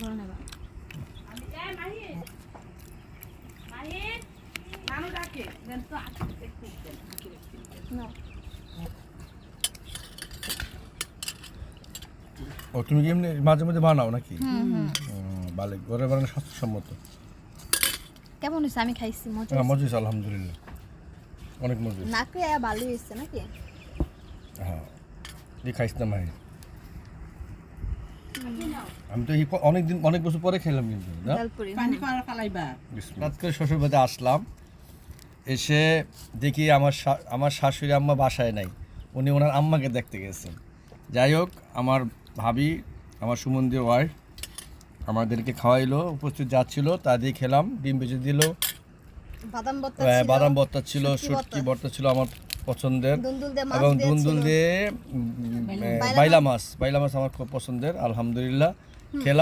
ধরে নেবা ও তুমি কি এমনি মাঝে মাঝে বানাও নাকি? ভালো, ঘরে বানানো স্বাস্থ্যসম্মত। কেমন হয়েছে? আমি খাইছি, মজা হ্যাঁ, মজা হয়েছে আলহামদুলিল্লাহ, অনেক মজা হয়েছে। নাকি ভালো হয়েছে নাকি? হ্যাঁ, এই খাইস না মাহি। আমি তো অনেক বছর পরে খেলাম কিন্তু না। রাত করে শ্বশুর বাড়িতে আসলাম, এসে দেখি আমার শাশুড়ি আম্মা বাসায় নাই, উনি ওনার আম্মাকে দেখতে গেছেন। যাই হোক, আমার ভাবি, আমার সুমন্দি ওয়াইফ আমাদেরকে খাওয়াইলো, উপস্থিত যাচ্ছিল, তা দিয়ে খেলাম। ডিম ভেজে দিল, বাদাম ভর্তা ছিল, শুটকি ভর্তা ছিল আমার পছন্দের, এবং দুন্দুল দিয়ে বাইলা মাছ আমার খুব পছন্দের। আলহামদুলিল্লাহ খেলাম।